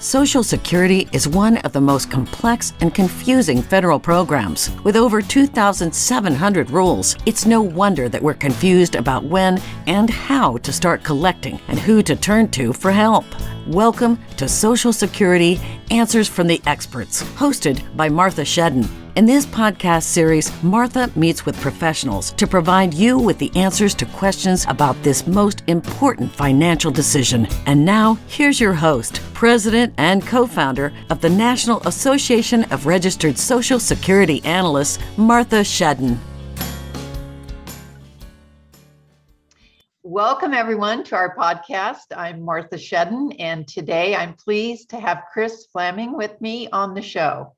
Social Security is one of the most complex and confusing federal programs. With over 2,700 rules, it's no wonder that we're confused about when and how to start collecting and who to turn to for help. Welcome to Social Security Answers from the Experts, hosted by Martha Shedden. In this podcast series, Martha meets with professionals to provide you with the answers to questions about this most important financial decision. And now, here's your host, President and co-founder of the National Association of Registered Social Security Analysts, Martha Shedden. Welcome, everyone, to our podcast. I'm Martha Shedden, and today I'm pleased to have Kris Flaming with me on the show.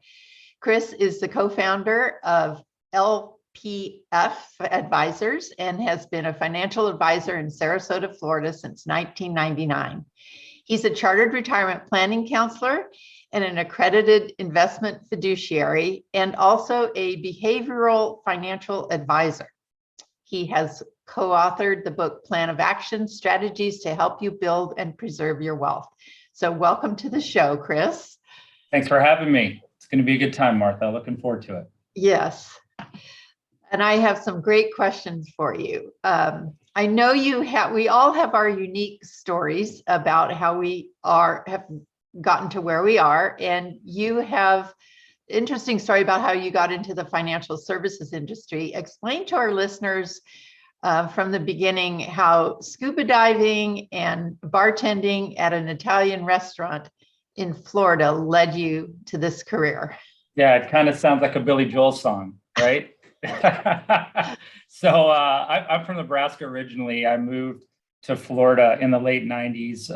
Kris is the co-founder of LPF Advisors and has been a financial advisor in Sarasota, Florida since 1999. He's a chartered retirement planning counselor and an accredited investment fiduciary and also a behavioral financial advisor. He has co-authored the book Plan of Action: Strategies to Help You Build and Preserve Your Wealth. So welcome to the show, Kris. Thanks for having me. It's going to be a good time, Martha. Looking forward to it. Yes. And I have some great questions for you. I know we all have our unique stories about how we have gotten to where we are. And you have an interesting story about how you got into the financial services industry. Explain to our listeners from the beginning how scuba diving and bartending at an Italian restaurant in Florida led you to this career. Yeah, it kind of sounds like a Billy Joel song, right? So I'm from Nebraska originally. I moved to Florida in the late 90s.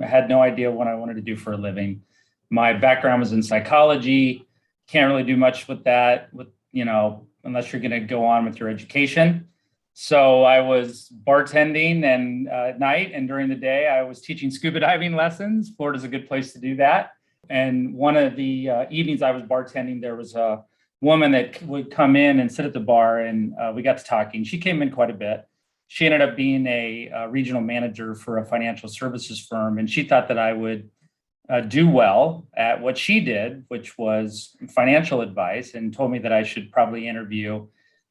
Had no idea what I wanted to do for a living. My background was in psychology. Can't really do much with that, unless you're going to go on with your education. So I was bartending and at night, and during the day, I was teaching scuba diving lessons. Florida's a good place to do that. And one of the evenings I was bartending, there was a woman that would come in and sit at the bar, and we got to talking. She came in quite a bit. She ended up being a regional manager for a financial services firm, and she thought that I would do well at what she did, which was financial advice, and told me that I should probably interview.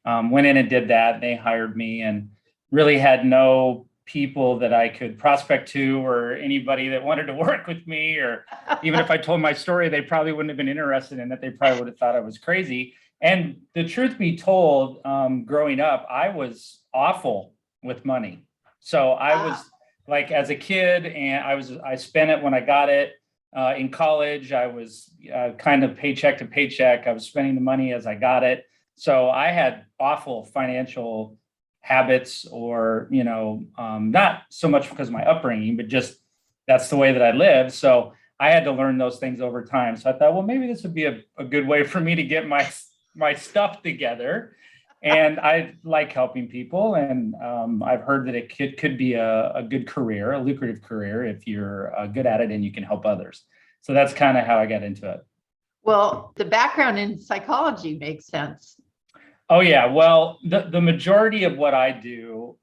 Went in and did that. They hired me and really had no people that I could prospect to or anybody that wanted to work with me, or even if I told my story, they probably wouldn't have been interested in it. They probably would have thought I was crazy. And the truth be told, growing up, I was awful with money. So I was like, as a kid, and I spent it when I got it. In college, I was kind of paycheck to paycheck. I was spending the money as I got it. So I had awful financial habits, or, not so much because of my upbringing, but just that's the way that I lived. So I had to learn those things over time. So I thought, well, maybe this would be a good way for me to get my stuff together. And I like helping people. And I've heard that it could be a good career, a lucrative career, if you're good at it and you can help others. So that's kind of how I got into it. Well, the background in psychology makes sense. Oh, yeah. Well, the majority of what I do,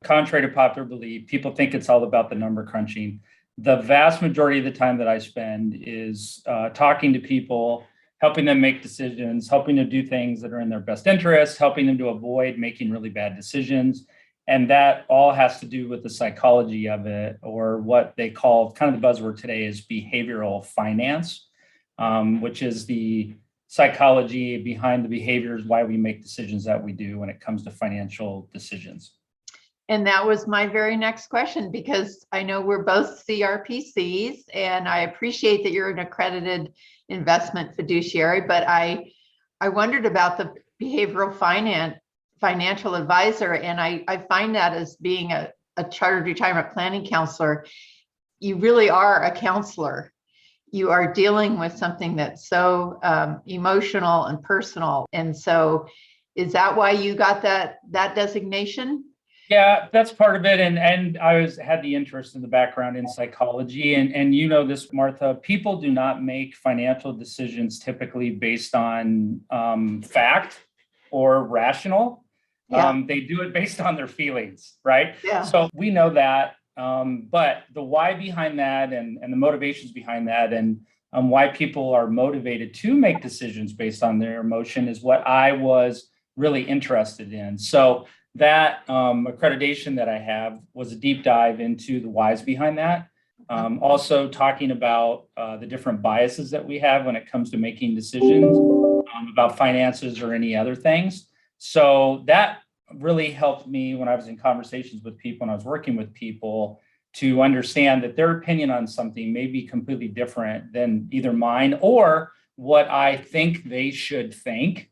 contrary to popular belief, people think it's all about the number crunching. The vast majority of the time that I spend is talking to people, helping them make decisions, helping them do things that are in their best interest, helping them to avoid making really bad decisions. And that all has to do with the psychology of it, or what they call, kind of the buzzword today is behavioral finance, which is the psychology behind the behaviors, why we make decisions that we do when it comes to financial decisions. And that was my very next question, because I know we're both CRPCs, and I appreciate that you're an accredited investment fiduciary, but I wondered about the behavioral financial advisor, and I find that as being a chartered retirement planning counselor, you really are a counselor. You are dealing with something that's so emotional and personal. And so is that why you got that designation? Yeah, that's part of it. And I had the interest in the background in psychology. And you know this, Martha, people do not make financial decisions typically based on fact or rational. Yeah. They do it based on their feelings, right? Yeah. So we know that. But the why behind that and the motivations behind that and why people are motivated to make decisions based on their emotion is what I was really interested in. So that accreditation that I have was a deep dive into the whys behind that. Also talking about the different biases that we have when it comes to making decisions about finances or any other things. So that really helped me when I was in conversations with people and I was working with people to understand that their opinion on something may be completely different than either mine or what I think they should think.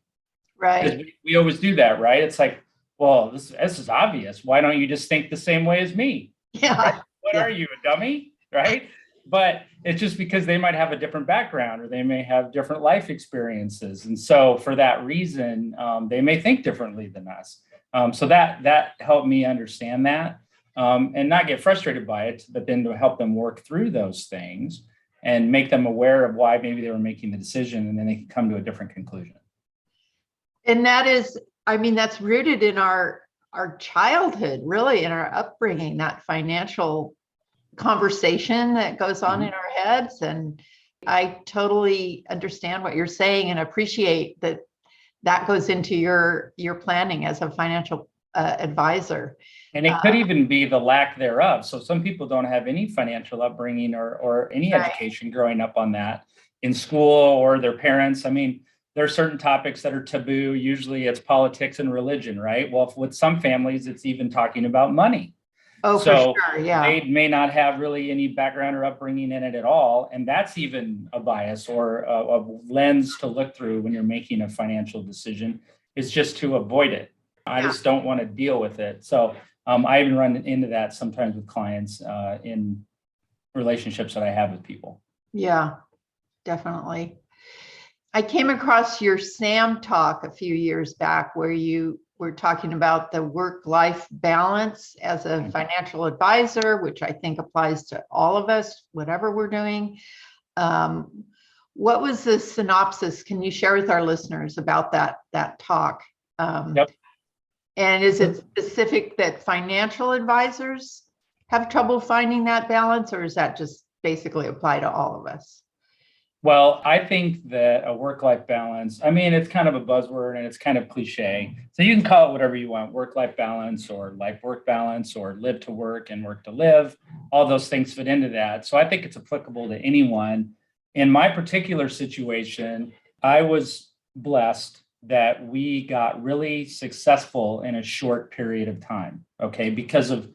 Right. We always do that, right? It's like, well, this is obvious. Why don't you just think the same way as me? Yeah. Right? What are you, a dummy? Right? But it's just because they might have a different background or they may have different life experiences. And so for that reason, they may think differently than us. So that helped me understand that and not get frustrated by it, but then to help them work through those things and make them aware of why maybe they were making the decision, and then they can come to a different conclusion. And that is, I mean, that's rooted in our childhood, really, in our upbringing, that financial conversation that goes on in our heads. And I totally understand what you're saying and appreciate that goes into your planning as a financial advisor. And it could even be the lack thereof. So some people don't have any financial upbringing or any education growing up on that in school or their parents. I mean, there are certain topics that are taboo. Usually it's politics and religion, right? Well, with some families, it's even talking about money. Oh, so for sure, yeah. They may not have really any background or upbringing in it at all. And that's even a bias or a lens to look through when you're making a financial decision, is just to avoid it. I just don't want to deal with it. So I even run into that sometimes with clients in relationships that I have with people. Yeah, definitely. I came across your SAM talk a few years back where you were talking about the work-life balance as a financial advisor, which I think applies to all of us, whatever we're doing. What was the synopsis? Can you share with our listeners about that talk? Yep. And is it specific that financial advisors have trouble finding that balance, or does that just basically apply to all of us? Well, I think that a work-life balance, I mean, it's kind of a buzzword and it's kind of cliche. So you can call it whatever you want, work-life balance or life-work balance or live to work and work to live. All those things fit into that. So I think it's applicable to anyone. In my particular situation, I was blessed that we got really successful in a short period of time, okay, because of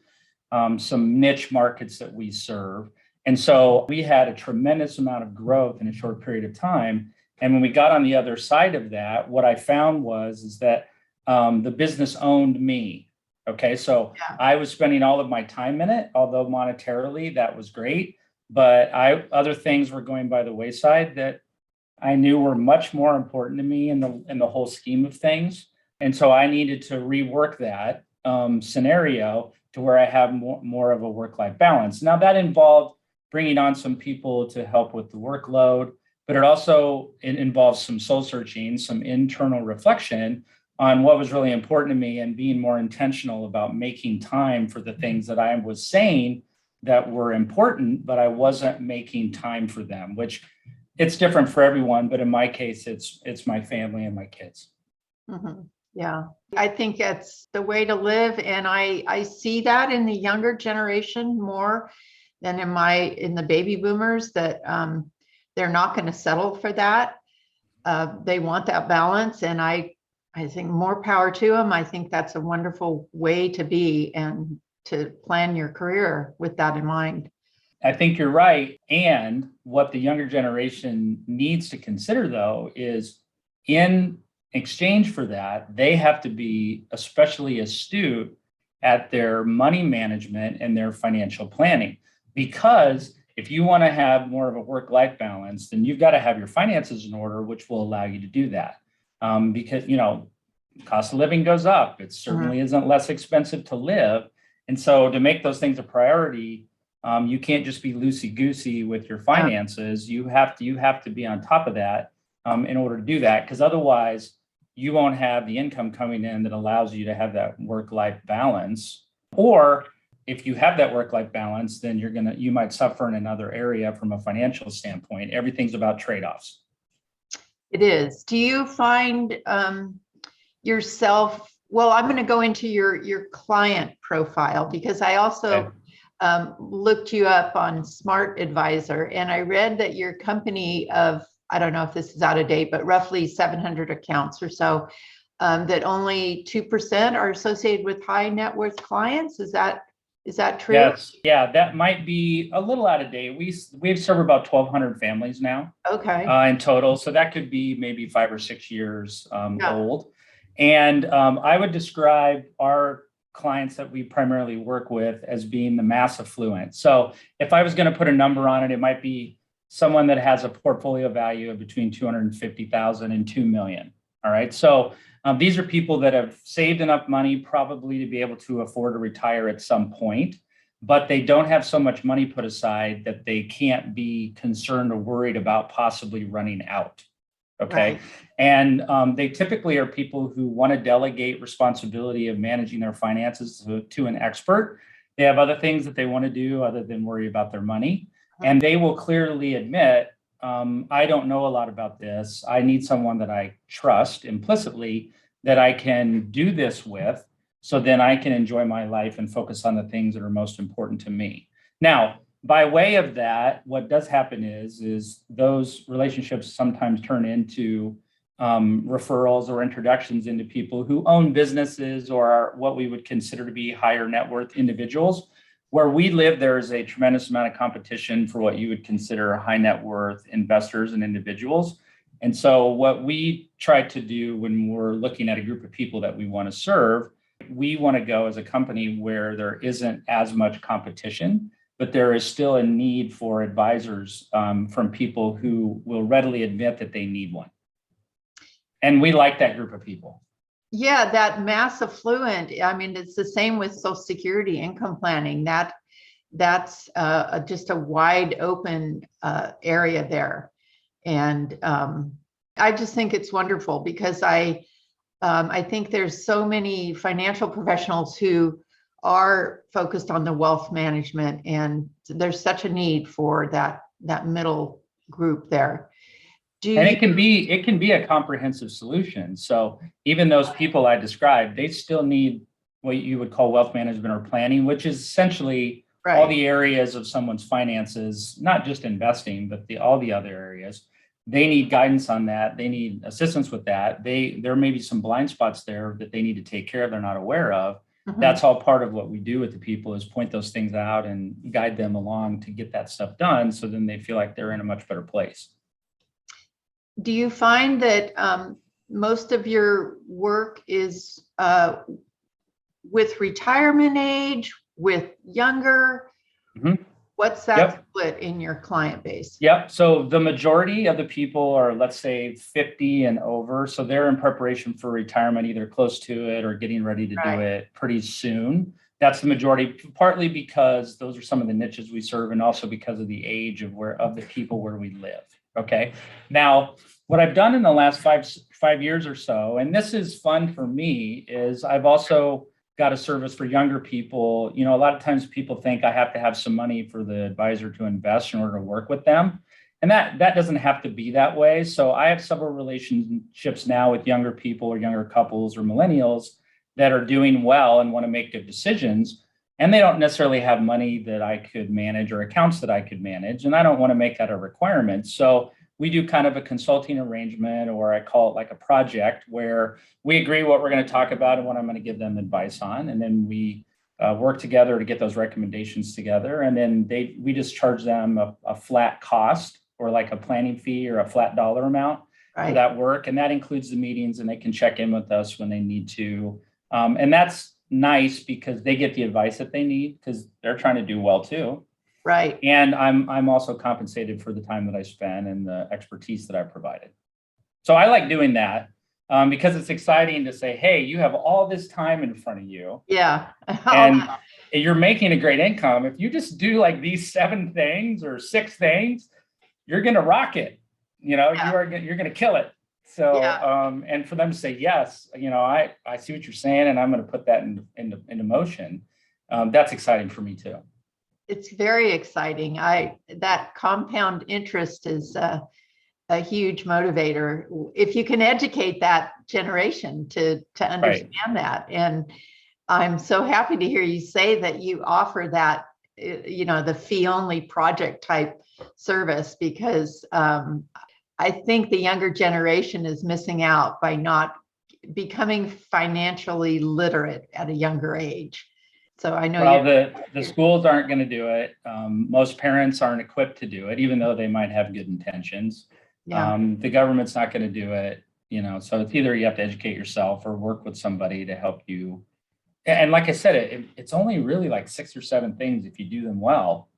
some niche markets that we serve. And so we had a tremendous amount of growth in a short period of time. And when we got on the other side of that, what I found is that the business owned me. Okay, so I was spending all of my time in it, although monetarily that was great, but other things were going by the wayside that I knew were much more important to me in the whole scheme of things. And so I needed to rework that scenario to where I have more of a work-life balance. Now that involved bringing on some people to help with the workload, but it involves some soul searching, some internal reflection on what was really important to me and being more intentional about making time for the things that I was saying that were important, but I wasn't making time for them, which it's different for everyone. But in my case, it's my family and my kids. Mm-hmm. Yeah, I think that's the way to live. And I see that in the younger generation more than in the baby boomers, that they're not going to settle for that. They want that balance. And I think more power to them. I think that's a wonderful way to be and to plan your career with that in mind. I think you're right. And what the younger generation needs to consider, though, is in exchange for that, they have to be especially astute at their money management and their financial planning. Because if you want to have more of a work-life balance, then you've got to have your finances in order, which will allow you to do that. Because, cost of living goes up. It certainly isn't less expensive to live. And so to make those things a priority, you can't just be loosey-goosey with your finances. You have to be on top of that in order to do that, because otherwise you won't have the income coming in that allows you to have that work-life balance. Or if you have that work-life balance, then you might suffer in another area from a financial standpoint. Everything's about trade-offs. It is. Do you find yourself, well, I'm going to go into your client profile, because I also looked you up on Smart Advisor, and I read that your company of, I don't know if this is out of date, but roughly 700 accounts or so, that only 2% are associated with high net worth clients. Is that true? Yes. Yeah, that might be a little out of date. We've served about 1,200 families now. Okay. In total. So that could be maybe 5 or 6 years Yeah. old. And I would describe our clients that we primarily work with as being the mass affluent. So if I was going to put a number on it, it might be someone that has a portfolio value of between 250,000 and 2 million. All right. So these are people that have saved enough money probably to be able to afford to retire at some point, but they don't have so much money put aside that they can't be concerned or worried about possibly running out. Okay. Right. And they typically are people who want to delegate responsibility of managing their finances to an expert. They have other things that they want to do other than worry about their money. And they will clearly admit, I don't know a lot about this. I need someone that I trust implicitly that I can do this with, so then I can enjoy my life and focus on the things that are most important to me. Now, by way of that, what does happen is those relationships sometimes turn into referrals or introductions into people who own businesses or are what we would consider to be higher net worth individuals. Where we live, there is a tremendous amount of competition for what you would consider high net worth investors and individuals. And so what we try to do when we're looking at a group of people that we want to serve, we want to go as a company where there isn't as much competition, but there is still a need for advisors from people who will readily admit that they need one. And we like that group of people. Yeah, that mass affluent. I mean, it's the same with Social Security income planning. That's just a wide open area there, and I just think it's wonderful because I think there's so many financial professionals who are focused on the wealth management, and there's such a need for that middle group there. And it can be a comprehensive solution. So even those people I described, they still need what you would call wealth management or planning, which is essentially all the areas of someone's finances, not just investing, but all the other areas. They need guidance on that. They need assistance with that. There may be some blind spots there that they need to take care of, they're not aware of. Mm-hmm. That's all part of what we do with the people, is point those things out and guide them along to get that stuff done. So then they feel like they're in a much better place. Do you find that most of your work is with retirement age, with younger? Mm-hmm. What's that split in your client base? Yep. So the majority of the people are, let's say, 50 and over. So they're in preparation for retirement, either close to it or getting ready to do it pretty soon. That's the majority, partly because those are some of the niches we serve, and also because of the age of the people where we live. Okay. Now, what I've done in the last five years or so, and this is fun for me, is I've also got a service for younger people. You know, a lot of times people think I have to have some money for the advisor to invest in order to work with them. And that doesn't have to be that way. So I have several relationships now with younger people or younger couples or millennials that are doing well and want to make good decisions. And they don't necessarily have money that I could manage or accounts that I could manage. And I don't want to make that a requirement. So we do kind of a consulting arrangement, or I call it like a project, where we agree what we're going to talk about and what I'm going to give them advice on. And then we work together to get those recommendations together. And then we just charge them a flat cost, or like a planning fee or a flat dollar amount for that work. And that includes the meetings, and they can check in with us when they need to. And that's nice because they get the advice that they need, because they're trying to do well too. Right. And I'm also compensated for the time that I spend and the expertise that I provided. So I like doing that because it's exciting to say, hey, you have all this time in front of you. Yeah. And you're making a great income. If you just do like these 7 things or 6 things, you're going to rock it. You know, you're going to kill it. So, and for them to say, yes, you know, I see what you're saying, and I'm going to put that into motion. that's exciting for me too. It's very exciting. That compound interest is a huge motivator. If you can educate that generation to understand that. And I'm so happy to hear you say that you offer that, the fee only project type service, because I think the younger generation is missing out by not becoming financially literate at a younger age. So I know the schools aren't going to do it. Most parents aren't equipped to do it, even though they might have good intentions. Yeah. The government's not going to do it, so it's either you have to educate yourself or work with somebody to help you. And like I said, it's only really like 6 or 7 things if you do them well,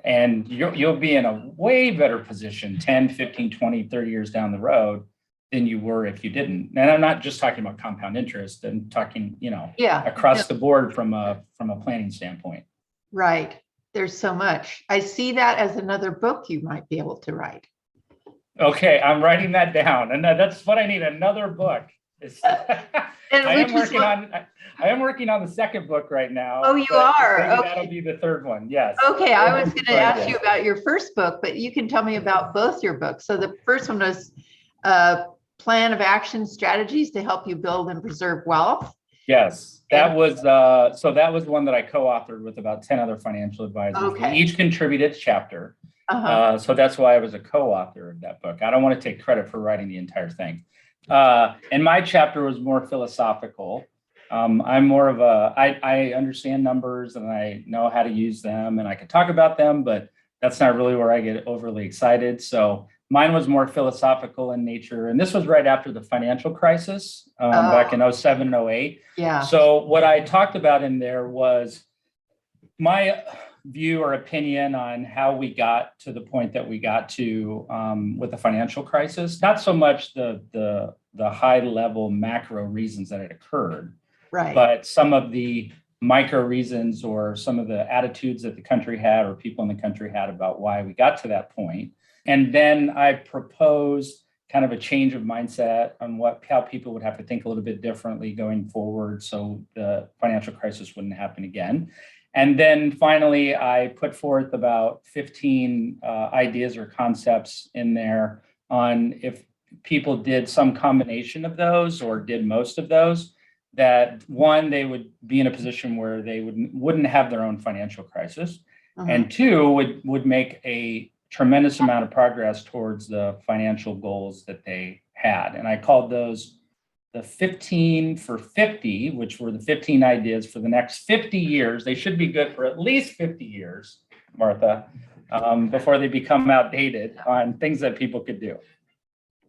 and you'll be in a way better position 10, 15, 20, 30 years down the road than you were if you didn't. And I'm not just talking about compound interest. I'm talking, across the board from a planning standpoint. Right. There's so much. I see that as another book you might be able to write. Okay, I'm writing that down, and that's what I need. Another book. I am working on the second book right now. Oh, you are? Okay. That'll be the third one. Yes. Okay, I was going to ask you about your first book, but you can tell me about both your books. So the first one was Plan of Action Strategies to Help You Build and Preserve Wealth. Yes, that was one that I co-authored with about 10 other financial advisors. Okay. We each contributed a chapter. Uh-huh. So that's why I was a co-author of that book. I don't want to take credit for writing the entire thing. And my chapter was more philosophical. I'm more of I understand numbers and I know how to use them and I can talk about them, but that's not really where I get overly excited. So mine was more philosophical in nature. And this was right after the financial crisis back in 07 and 08. Yeah. So what I talked about in there was my view or opinion on how we got to the point that we got to with the financial crisis. Not so much the high level macro reasons that it occurred, right, but some of the micro reasons or some of the attitudes that the country had or people in the country had about why we got to that point. And then I proposed kind of a change of mindset on how people would have to think a little bit differently going forward so the financial crisis wouldn't happen again. And then finally, I put forth about 15 ideas or concepts in there on if people did some combination of those or did most of those, that one, they would be in a position where they wouldn't have their own financial crisis. Uh-huh. And two, would make a tremendous amount of progress towards the financial goals that they had. And I called those the 15 for 50, which were the 15 ideas for the next 50 years. They should be good for at least 50 years, Martha, before they become outdated on things that people could do.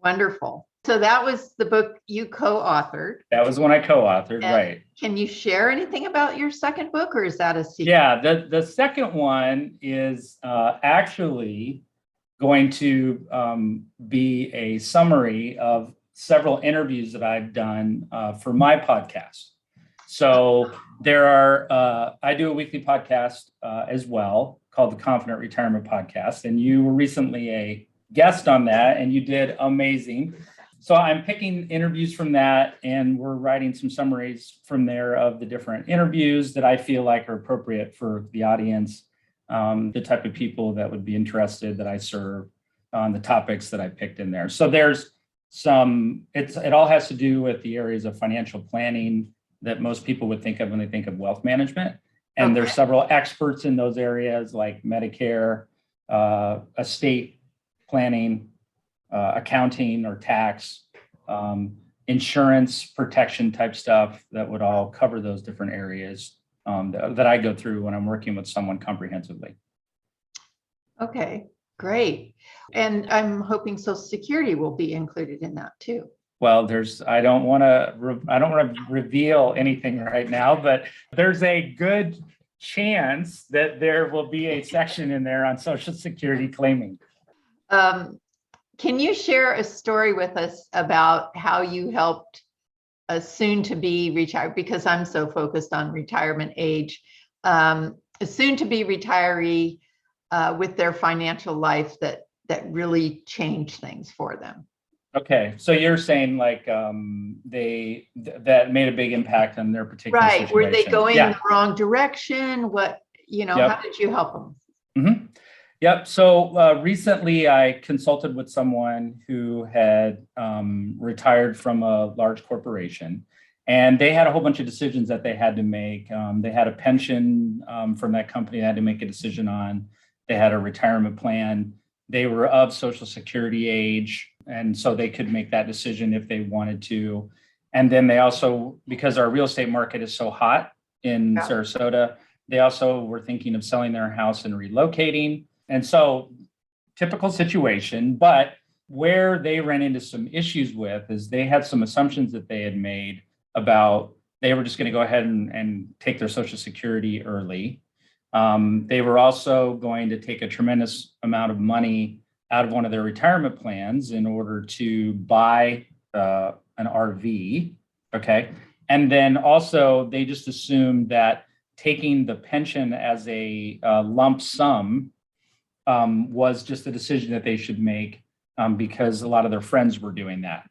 Wonderful. So that was the book you co-authored. That was when I co-authored, and right. Can you share anything about your second book, or is that a secret? Yeah, the second one is actually going to be a summary of several interviews that I've done for my podcast. So there are, I do a weekly podcast as well called the Confident Retirement Podcast. And you were recently a guest on that and you did amazing. So I'm picking interviews from that and we're writing some summaries from there of the different interviews that I feel like are appropriate for the audience, the type of people that would be interested that I serve on the topics that I picked in there. So there's it all has to do with the areas of financial planning that most people would think of when they think of wealth management. And There's several experts in those areas like Medicare, estate planning, accounting or tax, insurance protection type stuff that would all cover those different areas that I go through when I'm working with someone comprehensively. Okay. Great. And I'm hoping Social Security will be included in that too. Well, I don't want to reveal anything right now, but there's a good chance that there will be a section in there on Social Security claiming. Can you share a story with us about how you helped a soon-to-be retired, because I'm so focused on retirement age, a soon-to-be retiree with their financial life that really changed things for them? Okay, so you're saying like that made a big impact on their particular Right. situation. Were they going Yeah. the wrong direction? What, Yep. how did you help them? Mm-hmm. Yep. So recently I consulted with someone who had retired from a large corporation, and they had a whole bunch of decisions that they had to make. They had a pension from that company they had to make a decision on. They had a retirement plan. They were of Social Security age, and so they could make that decision if they wanted to. And then they also, because our real estate market is so hot in Sarasota, they also were thinking of selling their house and relocating. And so, typical situation, but where they ran into some issues with is they had some assumptions that they had made about they were just going to go ahead and take their Social Security early. They were also going to take a tremendous amount of money out of one of their retirement plans in order to buy an RV. Okay. And then also they just assumed that taking the pension as a lump sum was just a decision that they should make because a lot of their friends were doing that.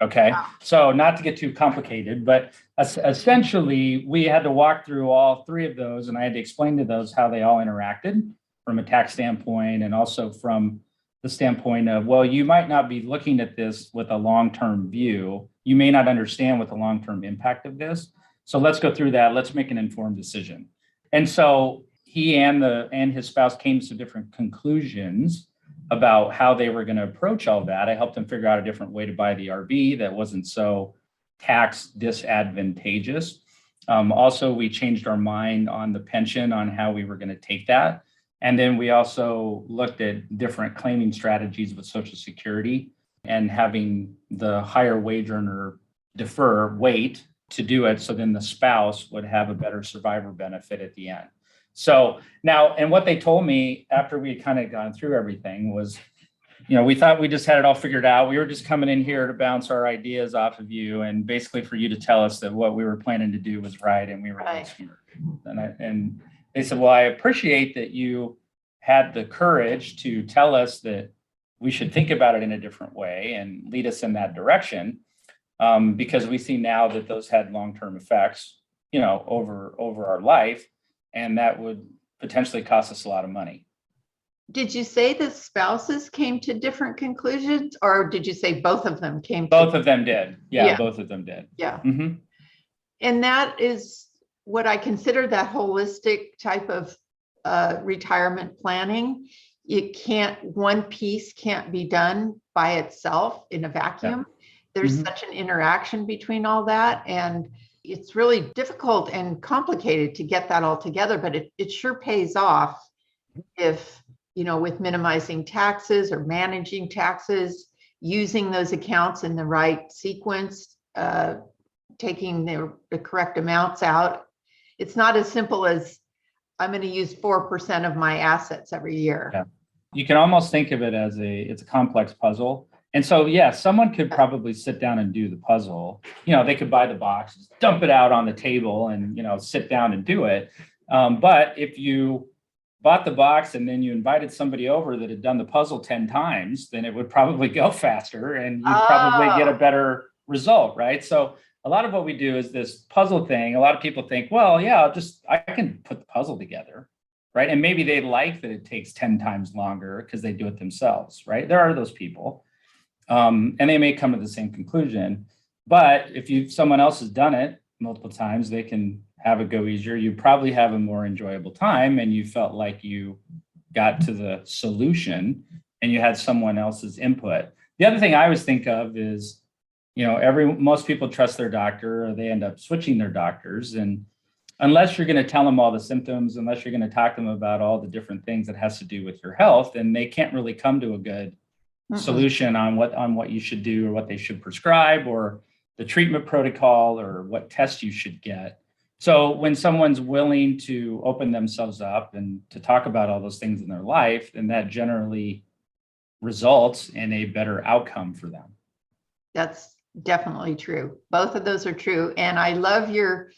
Okay. So not to get too complicated, but essentially we had to walk through all three of those, and I had to explain to those how they all interacted from a tax standpoint and also from the standpoint of, well, you might not be looking at this with a long-term view. You may not understand what the long-term impact of this. So let's go through that. Let's make an informed decision. And so he and his spouse came to different conclusions about how they were going to approach all that. I helped them figure out a different way to buy the RV that wasn't so tax disadvantageous. Also, we changed our mind on the pension, on how we were going to take that. And then we also looked at different claiming strategies with Social Security and having the higher wage earner wait to do it. So then the spouse would have a better survivor benefit at the end. So now, and what they told me after we had kind of gone through everything was, we thought we just had it all figured out. We were just coming in here to bounce our ideas off of you and basically for you to tell us that what we were planning to do was right and we were listening. And they said, well, I appreciate that you had the courage to tell us that we should think about it in a different way and lead us in that direction, because we see now that those had long-term effects, over our life. And that would potentially cost us a lot of money. Did you say the spouses came to different conclusions, or did you say both of them came? Both of them did. Yeah, both of them did. Yeah. Mm-hmm. And that is what I consider that holistic type of retirement planning. One piece can't be done by itself in a vacuum. Yeah. There's such an interaction between all that. And it's really difficult and complicated to get that all together, but it sure pays off if, with minimizing taxes or managing taxes, using those accounts in the right sequence, taking the correct amounts out. It's not as simple as I'm going to use 4% of my assets every year. Yeah. You can almost think of it as it's a complex puzzle. And so, yeah, someone could probably sit down and do the puzzle. They could buy the box, dump it out on the table and, sit down and do it. But if you bought the box and then you invited somebody over that had done the puzzle 10 times, then it would probably go faster and you'd probably get a better result, right? So a lot of what we do is this puzzle thing. A lot of people think, well, yeah, I can put the puzzle together, right? And maybe they like that it takes 10 times longer because they do it themselves, right? There are those people. And they may come to the same conclusion, but if someone else has done it multiple times, they can have it go easier. You probably have a more enjoyable time and you felt like you got to the solution and you had someone else's input. The other thing I always think of is, most people trust their doctor or they end up switching their doctors. And unless you're going to tell them all the symptoms, unless you're going to talk to them about all the different things that has to do with your health, then they can't really come to a good solution on what you should do or what they should prescribe or the treatment protocol or what tests you should get. So when someone's willing to open themselves up and to talk about all those things in their life, then that generally results in a better outcome for them. That's definitely true. Both of those are true. And I love your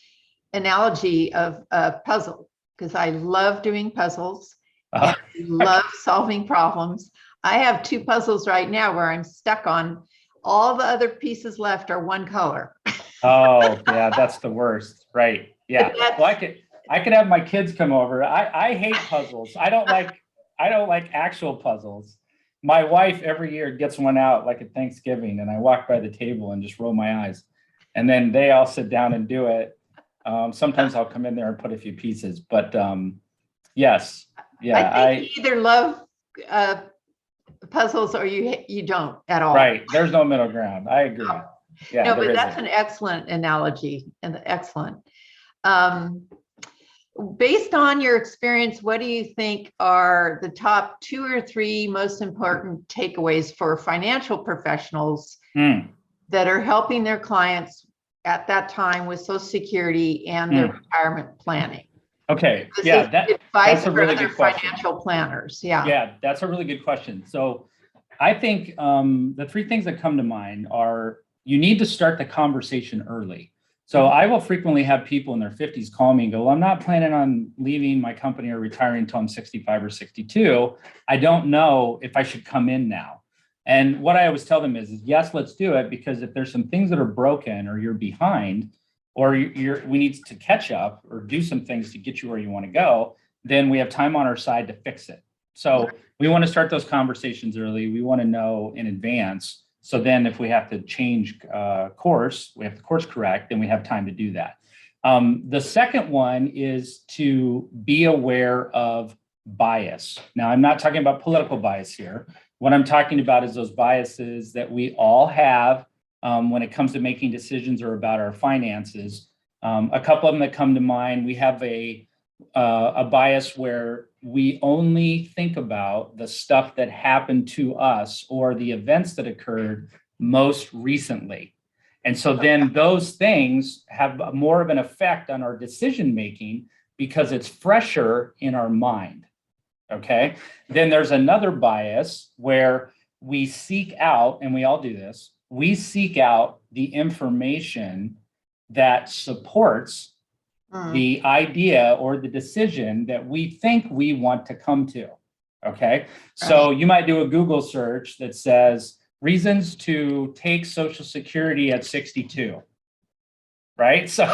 analogy of a puzzle because I love doing puzzles. And I love solving problems. I have two puzzles right now where I'm stuck on all the other pieces left are one color. Oh, yeah, that's the worst. Right. Yeah. That's- Well, I could have my kids come over. I hate puzzles. I don't like actual puzzles. My wife every year gets one out like at Thanksgiving, and I walk by the table and just roll my eyes. And then they all sit down and do it. Sometimes I'll come in there and put a few pieces, but yes. Yeah. I think you either love puzzles or you don't at all. Right. There's no middle ground. I agree. Yeah. No, but that's an excellent analogy and excellent. Based on your experience, what do you think are the top 2 or 3 most important takeaways for financial professionals that are helping their clients at that time with Social Security and their retirement planning? Okay. This Yeah. is That's a really good question. Financial planners. Yeah. Yeah. That's a really good question. So I think the 3 things that come to mind are you need to start the conversation early. So I will frequently have people in their 50s call me and go, well, I'm not planning on leaving my company or retiring until I'm 65 or 62. I don't know if I should come in now. And what I always tell them is yes, let's do it, because if there's some things that are broken or you're behind or we need to catch up or do some things to get you where you want to go, then we have time on our side to fix it. So we want to start those conversations early. We want to know in advance. So then if we have to change course, we have to course correct, then we have time to do that. The second one is to be aware of bias. Now, I'm not talking about political bias here. What I'm talking about is those biases that we all have when it comes to making decisions or about our finances. A couple of them that come to mind, we have a bias where we only think about the stuff that happened to us or the events that occurred most recently. And so then those things have more of an effect on our decision making because it's fresher in our mind. Okay. Then there's another bias where we seek out, and we all do this, we seek out the information that supports the idea or the decision that we think we want to come to. Okay. So you might do a Google search that says reasons to take Social Security at 62. Right. So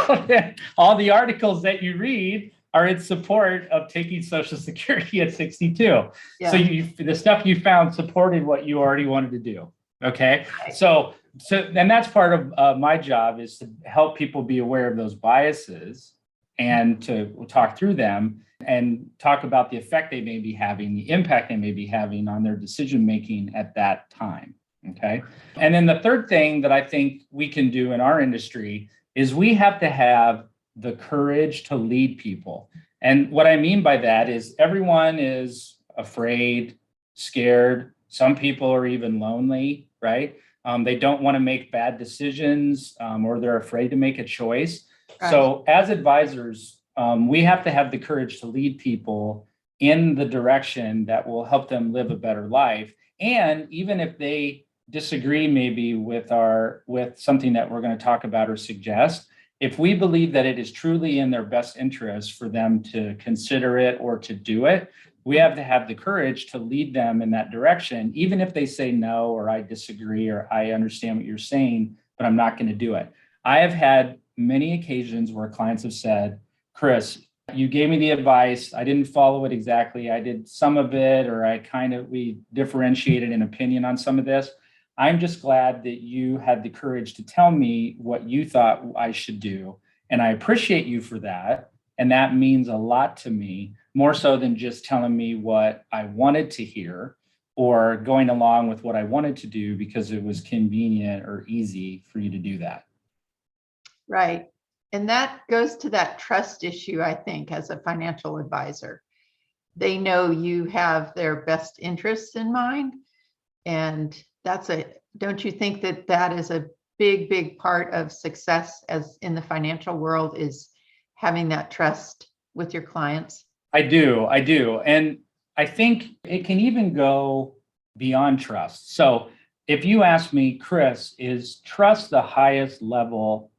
all the articles that you read are in support of taking Social Security at 62. Yeah. So the stuff you found supported what you already wanted to do. Okay. So and that's part of my job, is to help people be aware of those biases and to talk through them and talk about the effect they may be having, the impact they may be having on their decision making at that time. Okay. And then the third thing that I think we can do in our industry is we have to have the courage to lead people. And what I mean by that is everyone is afraid, scared. Some people are even lonely, right? They don't want to make bad decisions or they're afraid to make a choice. Right. So as advisors, we have to have the courage to lead people in the direction that will help them live a better life. And even if they disagree maybe with something that we're going to talk about or suggest, if we believe that it is truly in their best interest for them to consider it or to do it, we have to have the courage to lead them in that direction, even if they say no, or I disagree, or I understand what you're saying, but I'm not going to do it. I have had many occasions where clients have said, Kris, you gave me the advice. I didn't follow it exactly. I did some of it, or we differentiated an opinion on some of this. I'm just glad that you had the courage to tell me what you thought I should do. And I appreciate you for that. And that means a lot to me, more so than just telling me what I wanted to hear or going along with what I wanted to do because it was convenient or easy for you to do that. Right. And that goes to that trust issue, I think, as a financial advisor. They know you have their best interests in mind. And don't you think that is a big part of success as in the financial world, is having that trust with your clients? I do. And I think it can even go beyond trust. So if you ask me, Kris, is trust the highest level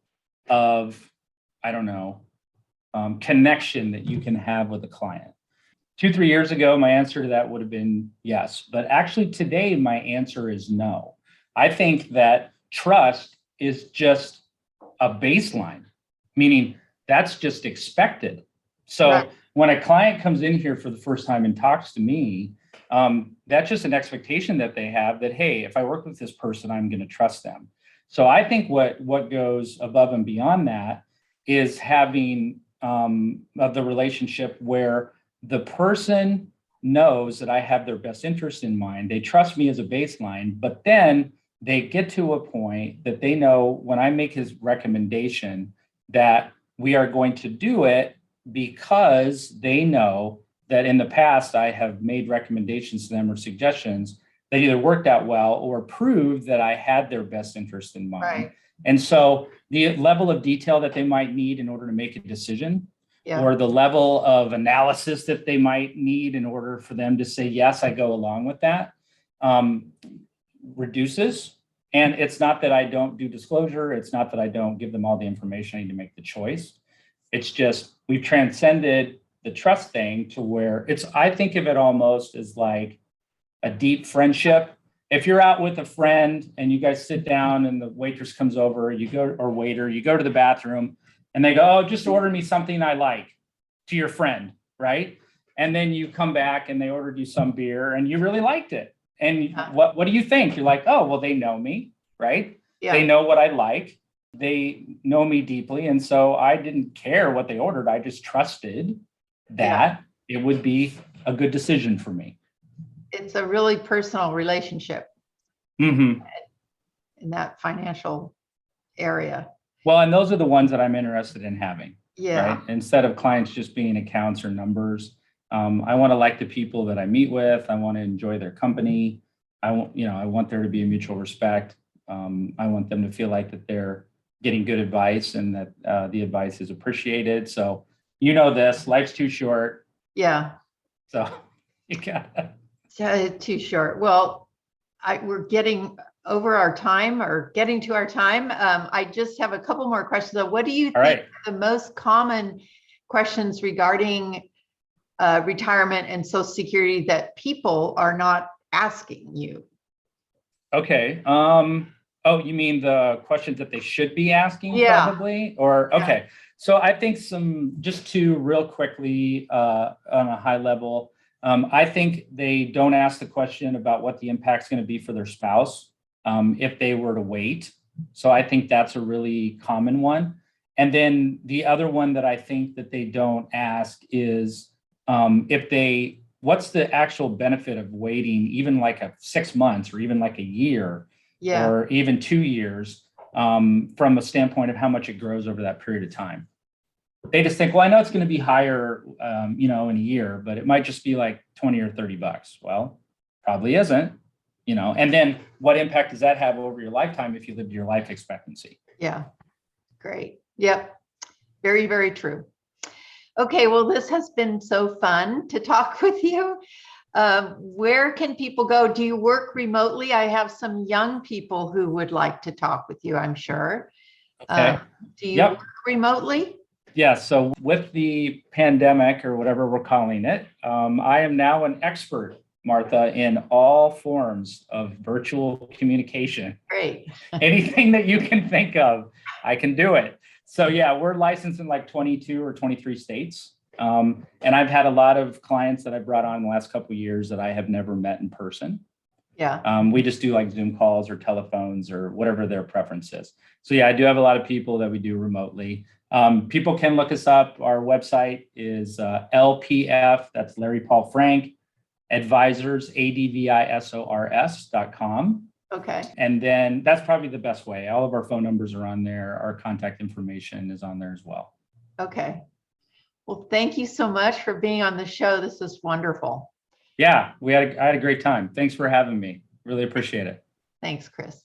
of, connection that you can have with a client? 2-3 years ago, my answer to that would have been yes. But actually today, my answer is no. I think that trust is just a baseline, meaning that's just expected. So Right. when a client comes in here for the first time and talks to me, that's just an expectation that they have that, hey, if I work with this person, I'm going to trust them. So I think what goes above and beyond that is having the relationship where the person knows that I have their best interest in mind. They trust me as a baseline, but then they get to a point that they know when I make his recommendation that we are going to do it because they know that in the past I have made recommendations to them or suggestions that either worked out well or proved that I had their best interest in mind. Right. And so the level of detail that they might need in order to make a decision, Yeah. or the level of analysis that they might need in order for them to say, yes, I go along with that, reduces. And it's not that I don't do disclosure. It's not that I don't give them all the information I need to make the choice. It's just we've transcended the trust thing to where I think of it almost as like a deep friendship. If you're out with a friend and you guys sit down and the waitress comes over, you go to the bathroom and they go, oh, just order me something I like, to your friend, right? And then you come back and they ordered you some beer and you really liked it. And what do you think? You're like, oh, well, they know me, right? Yeah. They know what I like. They know me deeply. And so I didn't care what they ordered. I just trusted that it would be a good decision for me. It's a really personal relationship Mm-hmm. in that financial area. Well, and those are the ones that I'm interested in having. Yeah. Right? Instead of clients just being accounts or numbers, I want to like the people that I meet with. I want to enjoy their company. I want there to be a mutual respect. I want them to feel like that they're getting good advice and that the advice is appreciated. So this, life's too short. Yeah. So you gotta. Too short. Well, we're getting over our time or getting to our time. I just have a couple more questions. What do you think are the most common questions regarding retirement and Social Security that people are not asking you? Okay. Oh, you mean the questions that they should be asking probably? Or, okay. So I think just to real quickly on a high level, I think they don't ask the question about what the impact's going to be for their spouse if they were to wait. So I think that's a really common one. And then the other one that I think that they don't ask is what's the actual benefit of waiting even like 6 months or even like a year or even 2 years from a standpoint of how much it grows over that period of time. They just think, well, I know it's going to be higher, in a year, but it might just be like $20 or $30. Well, probably isn't, and then what impact does that have over your lifetime if you lived your life expectancy? Yeah. Great. Yep. Very, very true. Okay. Well, this has been so fun to talk with you. Where can people go? Do you work remotely? I have some young people who would like to talk with you, I'm sure. Okay. Do you work remotely? Yeah. So with the pandemic or whatever we're calling it, I am now an expert, Martha, in all forms of virtual communication. Great. Anything that you can think of, I can do it. So yeah, we're licensed in like 22 or 23 states. And I've had a lot of clients that I brought on in the last couple of years that I have never met in person. Yeah. We just do like Zoom calls or telephones or whatever their preference is. So yeah, I do have a lot of people that we do remotely. People can look us up. Our website is LPF, that's Larry Paul Frank, Advisors, ADVISORS.com. Okay. And then that's probably the best way. All of our phone numbers are on there. Our contact information is on there as well. Okay. Well, thank you so much for being on the show. This is wonderful. Yeah, I had a great time. Thanks for having me. Really appreciate it. Thanks, Kris.